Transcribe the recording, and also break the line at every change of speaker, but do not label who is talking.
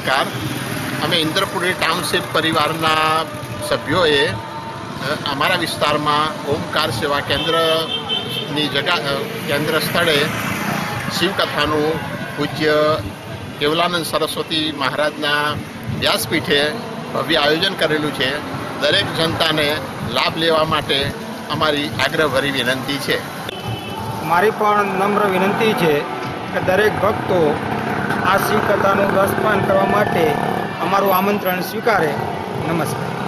નમસ્કાર. અમે ઇન્દ્રપુરી ટાઉનશીપ પરિવારના સભ્યોએ અમારા વિસ્તારમાં ઓમકાર સેવા કેન્દ્રની કેન્દ્ર સ્થળે શિવકથાનું પૂજ્ય કેવલાનંદ સરસ્વતી મહારાજના વ્યાસપીઠે ભવ્ય આયોજન કરેલું છે. દરેક જનતાને લાભ લેવા માટે અમારી આગ્રહભરી વિનંતી છે.
મારી પણ નમ્ર વિનંતી છે કે દરેક ભક્તો આ શિવકથાનું રસપાન કરવા માટે અમારું આમંત્રણ સ્વીકારે. નમસ્કાર.